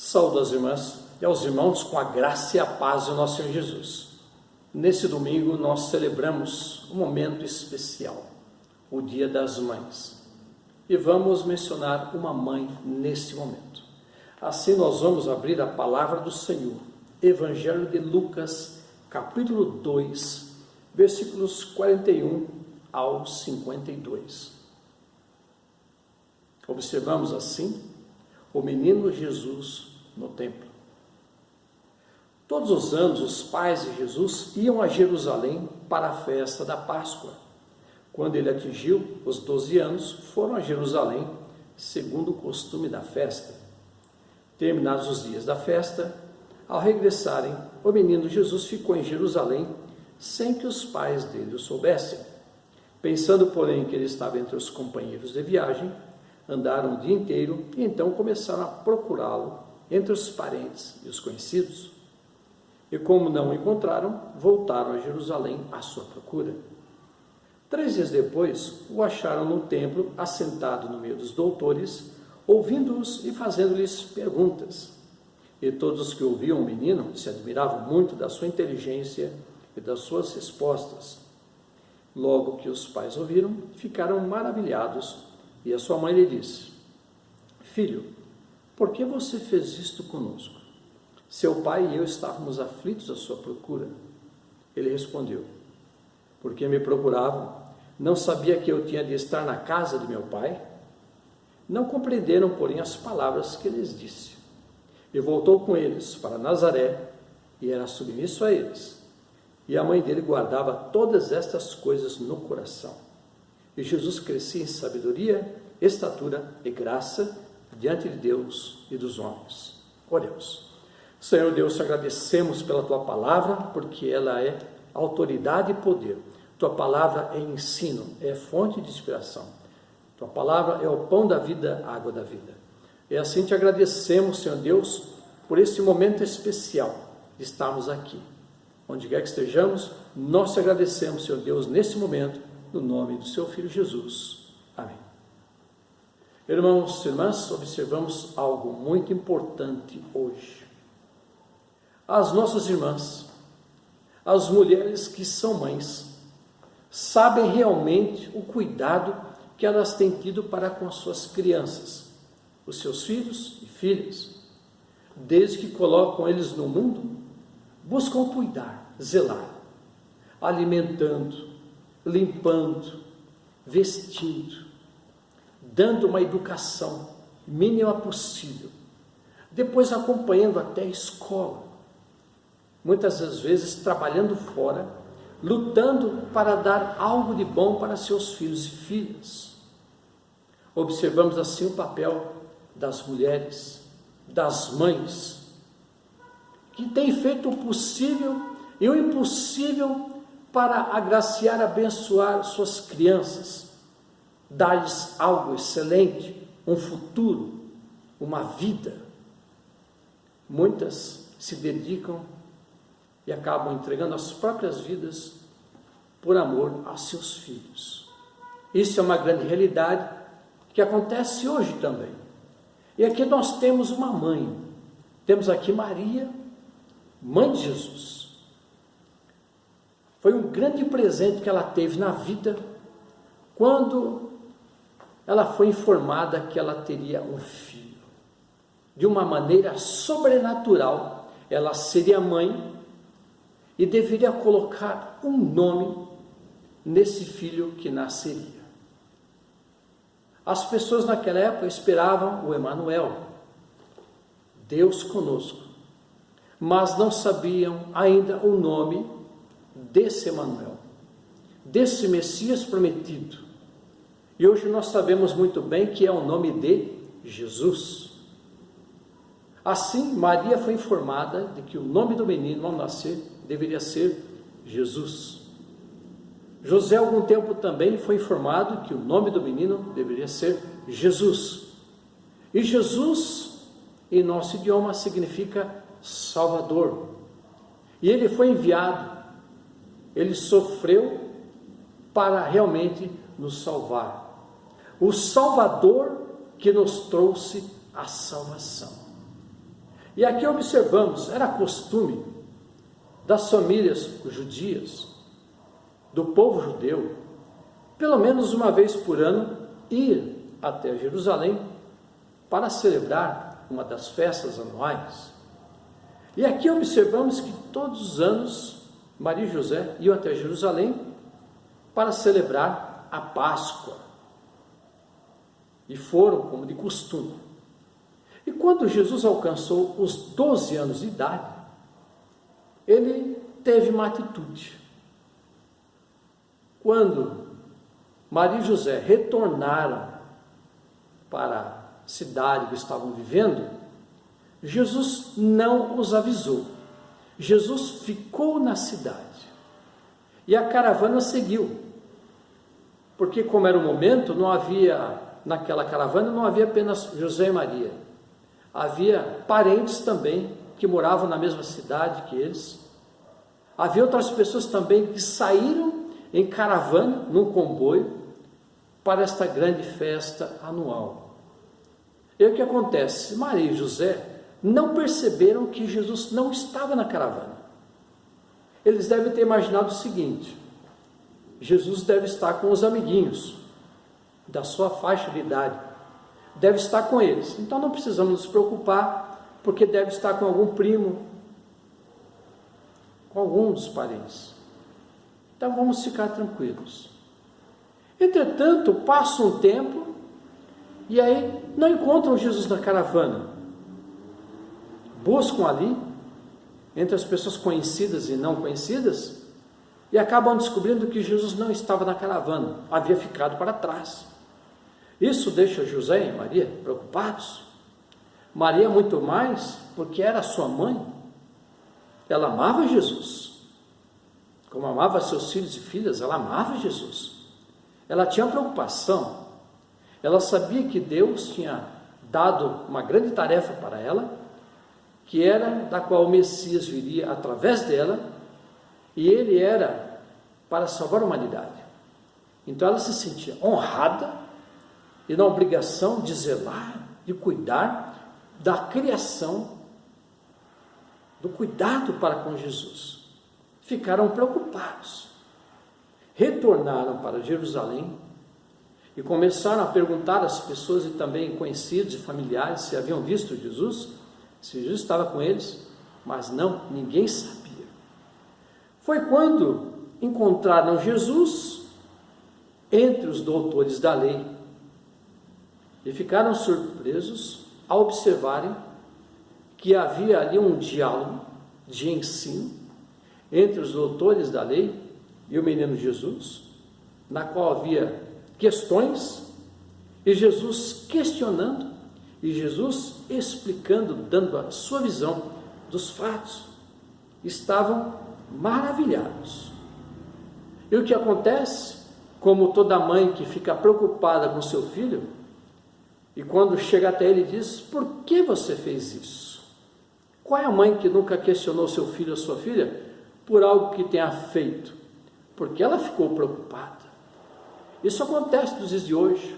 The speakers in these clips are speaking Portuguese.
Saúdo às irmãs e aos irmãos com a graça e a paz do nosso Senhor Jesus. Nesse domingo nós celebramos um momento especial, o Dia das Mães. E vamos mencionar uma mãe nesse momento. Assim nós vamos abrir a palavra do Senhor, Evangelho de Lucas, capítulo 2, versículos 41 ao 52. Observamos assim o menino Jesus no templo. Todos os anos os pais de Jesus iam a Jerusalém para a festa da Páscoa. Quando ele atingiu os 12 anos, foram a Jerusalém, segundo o costume da festa. Terminados os dias da festa, ao regressarem, o menino Jesus ficou em Jerusalém, sem que os pais dele o soubessem. Pensando, porém, que ele estava entre os companheiros de viagem, andaram o dia inteiro e então começaram a procurá-lo entre os parentes e os conhecidos. E como não o encontraram, voltaram a Jerusalém à sua procura. 3 dias depois, o acharam no templo, assentado no meio dos doutores, ouvindo-os e fazendo-lhes perguntas. E todos os que ouviam o menino se admiravam muito da sua inteligência e das suas respostas. Logo que os pais ouviram, ficaram maravilhados, e a sua mãe lhe disse: Filho, por que você fez isto conosco? Seu pai e eu estávamos aflitos à sua procura. Ele respondeu: Porque me procuravam? Não sabia que eu tinha de estar na casa de meu pai? Não compreenderam, porém, as palavras que lhes disse. E voltou com eles para Nazaré, e era submisso a eles. E a mãe dele guardava todas estas coisas no coração. E Jesus crescia em sabedoria, estatura e graça diante de Deus e dos homens. Oremos. Senhor Deus, te agradecemos pela tua palavra, porque ela é autoridade e poder. Tua palavra é ensino, é fonte de inspiração. Tua palavra é o pão da vida, a água da vida. E assim te agradecemos, Senhor Deus, por esse momento especial de estarmos aqui. Onde quer que estejamos, nós te agradecemos, Senhor Deus, nesse momento, no nome do seu Filho Jesus. Amém. Irmãos e irmãs, observamos algo muito importante hoje. As nossas irmãs, as mulheres que são mães, sabem realmente o cuidado que elas têm tido para com as suas crianças, os seus filhos e filhas. Desde que colocam eles no mundo, buscam cuidar, zelar, alimentando, limpando, vestindo, dando uma educação mínima possível, depois acompanhando até a escola, muitas das vezes trabalhando fora, lutando para dar algo de bom para seus filhos e filhas. Observamos assim o papel das mulheres, das mães, que têm feito o possível e o impossível para agraciar, abençoar suas crianças, dar-lhes algo excelente, um futuro, uma vida. Muitas se dedicam e acabam entregando as próprias vidas por amor aos seus filhos. Isso é uma grande realidade que acontece hoje também. E aqui nós temos uma mãe, temos aqui Maria, mãe de Jesus. Foi um grande presente que ela teve na vida quando ela foi informada que ela teria um filho. De uma maneira sobrenatural, ela seria mãe e deveria colocar um nome nesse filho que nasceria. As pessoas naquela época esperavam o Emanuel, Deus conosco, mas não sabiam ainda o nome desse Emanuel, desse Messias prometido. E hoje nós sabemos muito bem que é o nome de Jesus. Assim, Maria foi informada de que o nome do menino ao nascer deveria ser Jesus. José, algum tempo também foi informado que o nome do menino deveria ser Jesus. E Jesus, em nosso idioma, significa Salvador. E ele foi enviado, ele sofreu para realmente nos salvar. O Salvador que nos trouxe a salvação. E aqui observamos, era costume das famílias judias, do povo judeu, pelo menos uma vez por ano, ir até Jerusalém para celebrar uma das festas anuais. E aqui observamos que todos os anos Maria e José iam até Jerusalém para celebrar a Páscoa. E foram como de costume. E quando Jesus alcançou os 12 anos de idade, ele teve uma atitude. Quando Maria e José retornaram para a cidade que estavam vivendo, Jesus não os avisou. Jesus ficou na cidade. E a caravana seguiu. Porque como era o momento, naquela caravana não havia apenas José e Maria. Havia parentes também que moravam na mesma cidade que eles. Havia outras pessoas também que saíram em caravana, num comboio, para esta grande festa anual. E o que acontece? Maria e José não perceberam que Jesus não estava na caravana. Eles devem ter imaginado o seguinte: Jesus deve estar com os amiguinhos da sua faixa de idade, deve estar com eles, então não precisamos nos preocupar, porque deve estar com algum primo, com algum dos parentes. Então vamos ficar tranquilos. Entretanto, passa um tempo e aí não encontram Jesus na caravana. Buscam ali, entre as pessoas conhecidas e não conhecidas, e acabam descobrindo que Jesus não estava na caravana, havia ficado para trás. Isso deixa José e Maria preocupados. Maria muito mais, porque era sua mãe. Ela amava Jesus. Como amava seus filhos e filhas, ela amava Jesus. Ela tinha preocupação. Ela sabia que Deus tinha dado uma grande tarefa para ela, que era da qual o Messias viria através dela, e ele era para salvar a humanidade. Então ela se sentia honrada e na obrigação de zelar, de cuidar da criação, do cuidado para com Jesus. Ficaram preocupados. Retornaram para Jerusalém e começaram a perguntar às pessoas e também conhecidos e familiares se haviam visto Jesus, se Jesus estava com eles, mas não, ninguém sabia. Foi quando encontraram Jesus entre os doutores da lei e ficaram surpresos ao observarem que havia ali um diálogo de ensino entre os doutores da lei e o menino Jesus, na qual havia questões, e Jesus questionando, e Jesus explicando, dando a sua visão dos fatos. Estavam maravilhados. E o que acontece? Como toda mãe que fica preocupada com seu filho, e quando chega até ele diz: por que você fez isso? Qual é a mãe que nunca questionou seu filho ou sua filha por algo que tenha feito? Porque ela ficou preocupada. Isso acontece nos dias de hoje,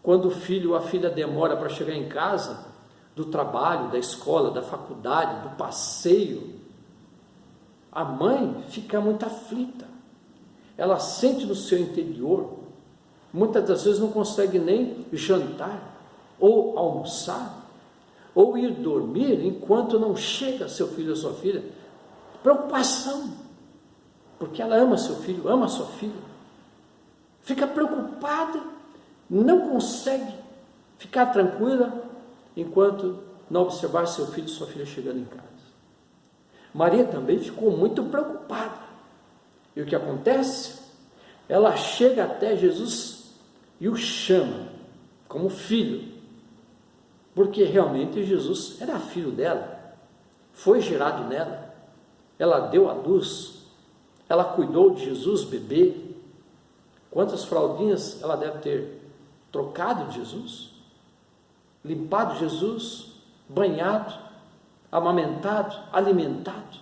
quando o filho ou a filha demora para chegar em casa, do trabalho, da escola, da faculdade, do passeio. A mãe fica muito aflita. Ela sente no seu interior, muitas das vezes não consegue nem jantar, ou almoçar, ou ir dormir enquanto não chega seu filho ou sua filha. Preocupação, porque ela ama seu filho, ama sua filha. Fica preocupada, não consegue ficar tranquila enquanto não observar seu filho e sua filha chegando em casa. Maria também ficou muito preocupada. E o que acontece? Ela chega até Jesus e o chama como filho, porque realmente Jesus era filho dela, foi gerado nela, ela deu à luz, ela cuidou de Jesus, bebê. Quantas fraldinhas ela deve ter trocado de Jesus, limpado Jesus, banhado, amamentado, alimentado.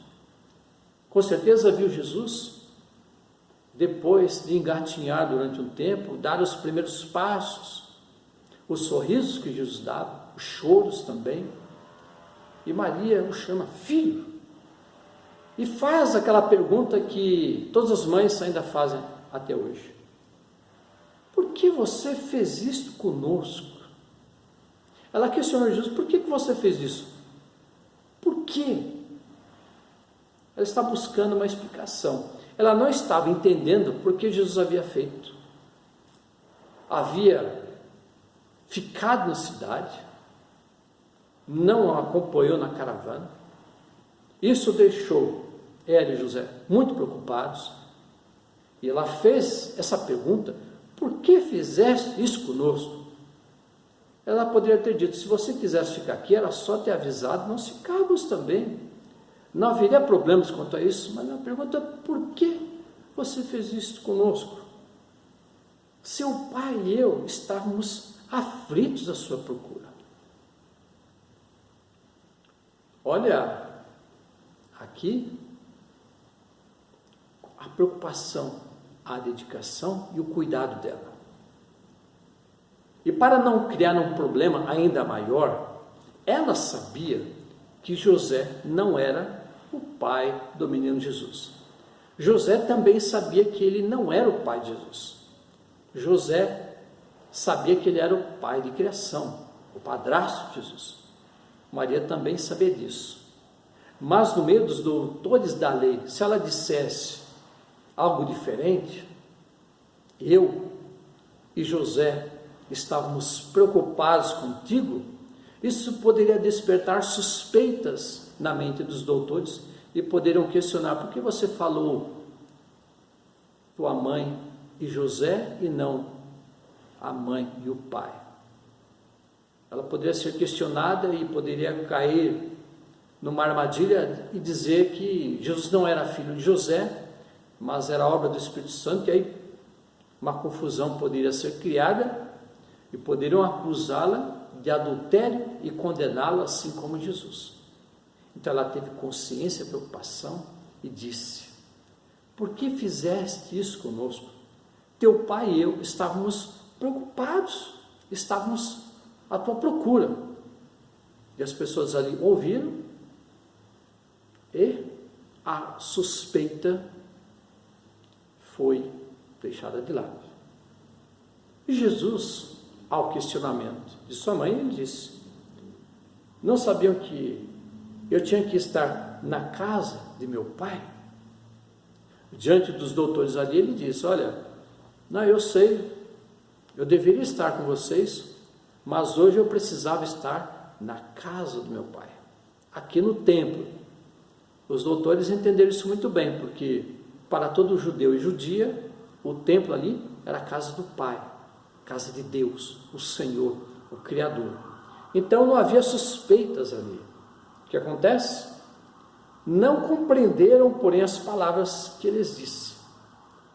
Com certeza viu Jesus, depois de engatinhar durante um tempo, dar os primeiros passos, os sorrisos que Jesus dava, os choros também. E Maria o chama filho. E faz aquela pergunta que todas as mães ainda fazem até hoje: por que você fez isto conosco? Ela questionou Jesus: por que você fez isso? Por quê? Ela está buscando uma explicação. Ela não estava entendendo por que Jesus havia feito. Havia ficado na cidade, não a acompanhou na caravana. Isso deixou ela e José muito preocupados. E ela fez essa pergunta: por que fizeste isso conosco? Ela poderia ter dito: se você quisesse ficar aqui, era só ter avisado, nós ficávamos também. Não haveria problemas quanto a isso. Mas a pergunta é: por que você fez isso conosco? Seu pai e eu estávamos aflitos à sua procura. Olha, aqui, a preocupação, a dedicação e o cuidado dela. E para não criar um problema ainda maior, ela sabia que José não era o pai do menino Jesus. José também sabia que ele não era o pai de Jesus. José sabia que ele era o pai de criação, o padrasto de Jesus. Maria também sabia disso. Mas no meio dos doutores da lei, se ela dissesse algo diferente, eu e José estávamos preocupados contigo, isso poderia despertar suspeitas na mente dos doutores e poderiam questionar: por que você falou tua mãe e José e não a mãe e o pai? Ela poderia ser questionada e poderia cair numa armadilha e dizer que Jesus não era filho de José, mas era obra do Espírito Santo, e aí uma confusão poderia ser criada e poderiam acusá-la de adultério e condená-la assim como Jesus. Então ela teve consciência e preocupação e disse: por que fizeste isso conosco? Teu pai e eu estávamos preocupados, estávamos à tua procura. E as pessoas ali ouviram e a suspeita foi deixada de lado. E Jesus, ao questionamento de sua mãe, ele disse: não sabiam que eu tinha que estar na casa de meu pai? Diante dos doutores ali, ele disse: olha, não, eu sei, eu deveria estar com vocês, mas hoje eu precisava estar na casa do meu pai, aqui no templo. Os doutores entenderam isso muito bem, porque para todo judeu e judia, o templo ali era a casa do Pai, casa de Deus, o Senhor, o Criador. Então não havia suspeitas ali. O que acontece? Não compreenderam, porém, as palavras que eles disse.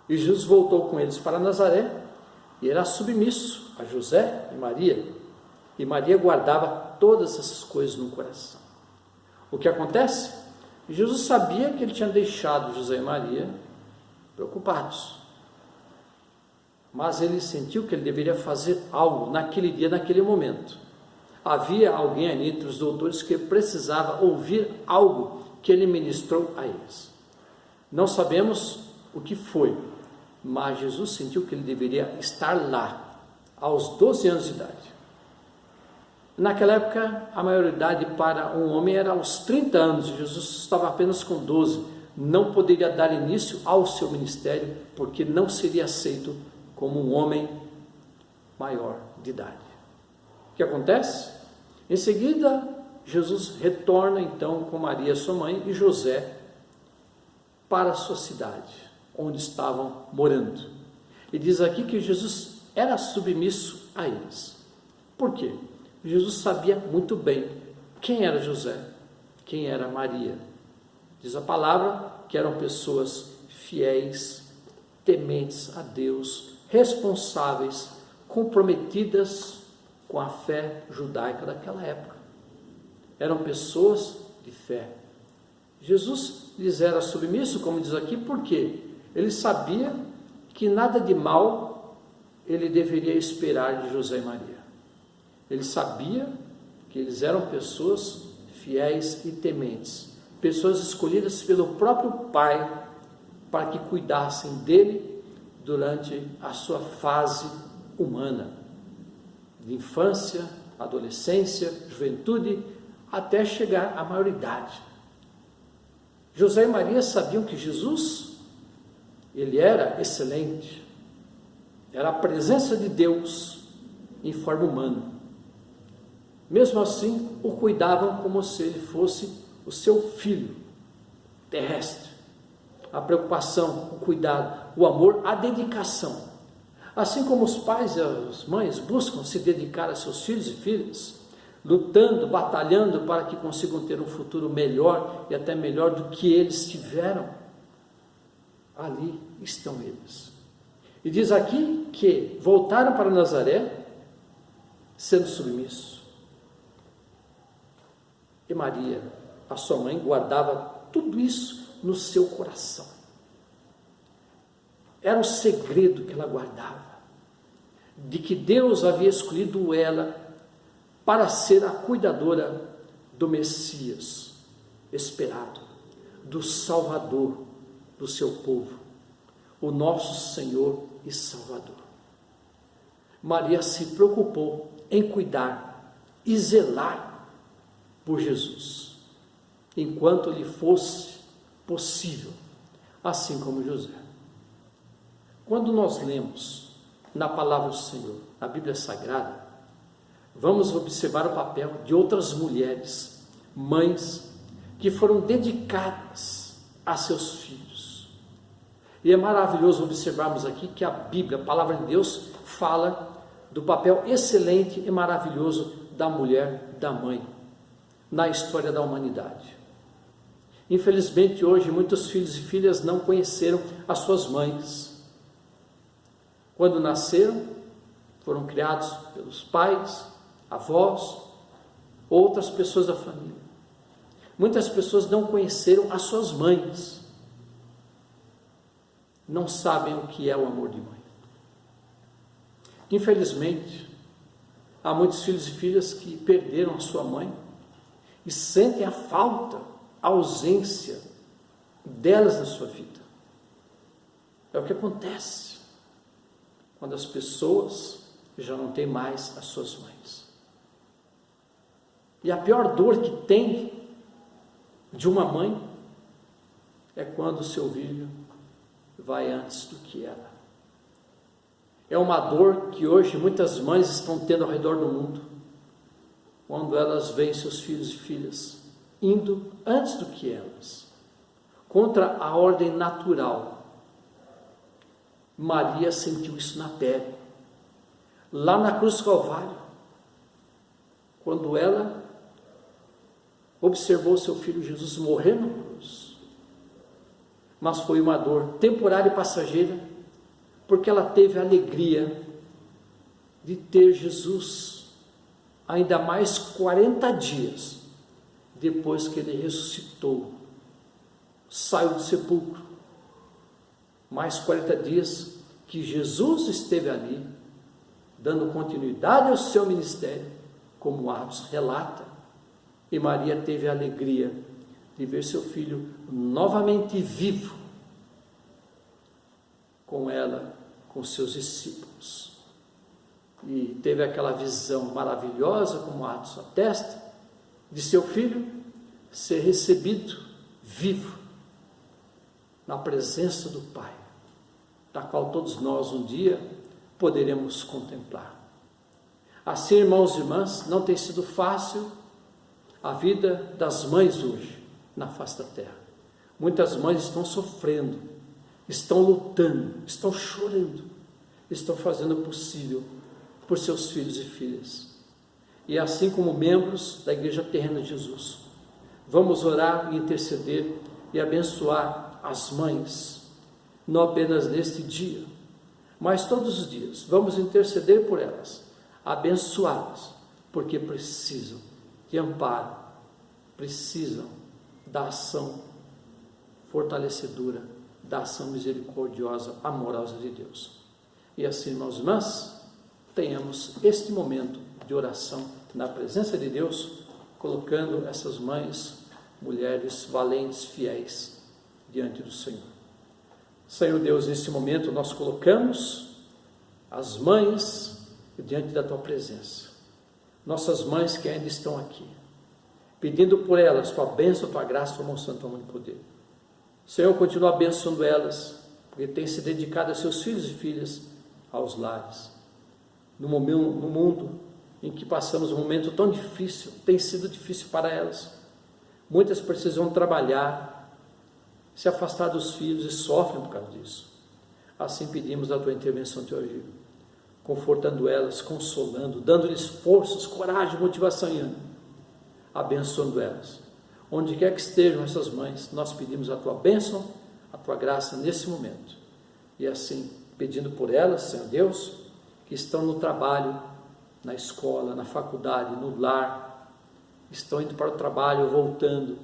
E Jesus voltou com eles para Nazaré e era submisso a José e Maria. E Maria guardava todas essas coisas no coração. O que acontece? Jesus sabia que ele tinha deixado José e Maria preocupados. Mas ele sentiu que ele deveria fazer algo naquele dia, naquele momento. Havia alguém ali entre os doutores que precisava ouvir algo que ele ministrou a eles. Não sabemos o que foi, mas Jesus sentiu que ele deveria estar lá, aos 12 anos de idade. Naquela época, a maioridade para um homem era aos 30 anos, e Jesus estava apenas com 12. Não poderia dar início ao seu ministério, porque não seria aceito como um homem maior de idade. O que acontece? Em seguida, Jesus retorna então com Maria, sua mãe, e José para a sua cidade, onde estavam morando. E diz aqui que Jesus era submisso a eles. Por quê? Jesus sabia muito bem quem era José, quem era Maria. Diz a palavra que eram pessoas fiéis, tementes a Deus, responsáveis, comprometidas com a fé judaica daquela época. Eram pessoas de fé. Jesus lhes era submisso, como diz aqui, porque ele sabia que nada de mal ele deveria esperar de José e Maria. Ele sabia que eles eram pessoas fiéis e tementes, pessoas escolhidas pelo próprio Pai para que cuidassem dele durante a sua fase humana, de infância, adolescência, juventude, até chegar à maioridade. José e Maria sabiam que Jesus, ele era excelente, era a presença de Deus em forma humana. Mesmo assim, o cuidavam como se ele fosse o seu filho terrestre. A preocupação, o cuidado, o amor, a dedicação. Assim como os pais e as mães buscam se dedicar a seus filhos e filhas, lutando, batalhando para que consigam ter um futuro melhor e até melhor do que eles tiveram, ali estão eles. E diz aqui que voltaram para Nazaré sendo submissos. E Maria, a sua mãe, guardava tudo isso no seu coração. Era o segredo que ela guardava, de que Deus havia escolhido ela para ser a cuidadora do Messias esperado, do Salvador do seu povo, o nosso Senhor e Salvador. Maria se preocupou em cuidar e zelar por Jesus, enquanto lhe fosse possível, assim como José. Quando nós lemos na palavra do Senhor, na Bíblia Sagrada, vamos observar o papel de outras mulheres, mães, que foram dedicadas a seus filhos. E é maravilhoso observarmos aqui que a Bíblia, a palavra de Deus, fala do papel excelente e maravilhoso da mulher, da mãe, na história da humanidade. Infelizmente, hoje, muitos filhos e filhas não conheceram as suas mães. Quando nasceram, foram criados pelos pais, avós, outras pessoas da família. Muitas pessoas não conheceram as suas mães. Não sabem o que é o amor de mãe. Infelizmente, há muitos filhos e filhas que perderam a sua mãe e sentem a falta, a ausência delas na sua vida. É o que acontece quando as pessoas já não têm mais as suas mães. E a pior dor que tem de uma mãe é quando o seu filho vai antes do que ela. É uma dor que hoje muitas mães estão tendo ao redor do mundo, quando elas veem seus filhos e filhas indo antes do que elas, contra a ordem natural. Maria sentiu isso na pele, lá na cruz do Calvário, quando ela observou seu filho Jesus morrer na cruz. Mas foi uma dor temporária e passageira, porque ela teve a alegria de ter Jesus ainda mais 40 dias depois que ele ressuscitou, saiu do sepulcro. Mais 40 dias que Jesus esteve ali, dando continuidade ao seu ministério, como Atos relata. E Maria teve a alegria de ver seu filho novamente vivo, com ela, com seus discípulos. E teve aquela visão maravilhosa, como Atos atesta, de seu filho ser recebido vivo na presença do Pai, da qual todos nós um dia poderemos contemplar. Assim, irmãos e irmãs, não tem sido fácil a vida das mães hoje na face da terra. Muitas mães estão sofrendo, estão lutando, estão chorando, estão fazendo o possível por seus filhos e filhas. E assim como membros da Igreja Terrena de Jesus, vamos orar e interceder e abençoar as mães, não apenas neste dia, mas todos os dias. Vamos interceder por elas, abençoá-las, porque precisam de amparo, precisam da ação fortalecedora, da ação misericordiosa, amorosa de Deus. E assim, irmãos e irmãs, tenhamos este momento de oração na presença de Deus, colocando essas mães, mulheres valentes, fiéis, diante do Senhor. Senhor Deus, nesse momento nós colocamos as mães diante da Tua presença. Nossas mães que ainda estão aqui, pedindo por elas Tua bênção, Tua graça, Tua unção, Tua mão de poder. Senhor, continua abençoando elas, porque têm se dedicado a seus filhos e filhas, aos lares. No mundo em que passamos um momento tão difícil, tem sido difícil para elas. Muitas precisam trabalhar, se afastar dos filhos e sofrem por causa disso. Assim pedimos a Tua intervenção, Teu auxílio, confortando elas, consolando, dando-lhes forças, coragem, motivação e ânimo, abençoando elas. Onde quer que estejam essas mães, nós pedimos a Tua bênção, a Tua graça nesse momento. E assim, pedindo por elas, Senhor Deus, que estão no trabalho, na escola, na faculdade, no lar, estão indo para o trabalho, voltando,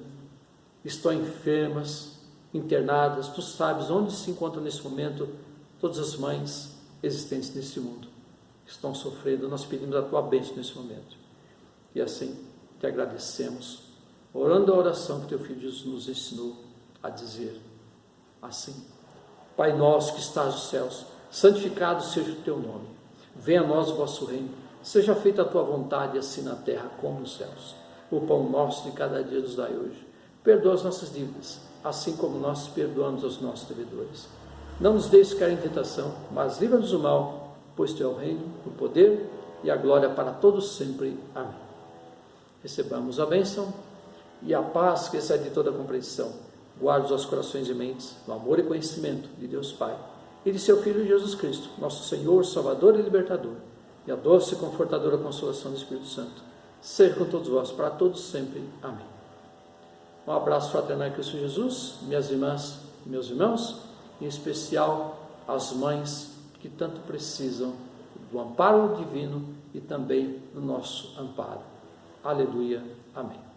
estão enfermas, internadas. Tu sabes onde se encontram nesse momento todas as mães existentes nesse mundo. Estão sofrendo, nós pedimos a Tua bênção nesse momento. E assim, te agradecemos, orando a oração que Teu Filho Jesus nos ensinou a dizer assim: Pai nosso que estás nos céus, santificado seja o Teu nome. Venha a nós o vosso reino. Seja feita a Tua vontade, assim na terra como nos céus. O pão nosso de cada dia nos dai hoje. Perdoa as nossas dívidas, assim como nós perdoamos aos nossos devedores. Não nos deixes cair em tentação, mas livra-nos do mal, pois Teu é o reino, o poder e a glória para todos sempre. Amém. Recebamos a bênção e a paz que excede de toda a compreensão. Guarde os nossos corações e mentes no amor e conhecimento de Deus Pai e de Seu Filho Jesus Cristo, nosso Senhor, Salvador e Libertador, e a doce e confortadora consolação do Espírito Santo seja com todos vós, para todos sempre. Amém. Um abraço fraternal em Cristo Jesus, minhas irmãs e meus irmãos, em especial as mães que tanto precisam do amparo divino e também do nosso amparo. Aleluia. Amém.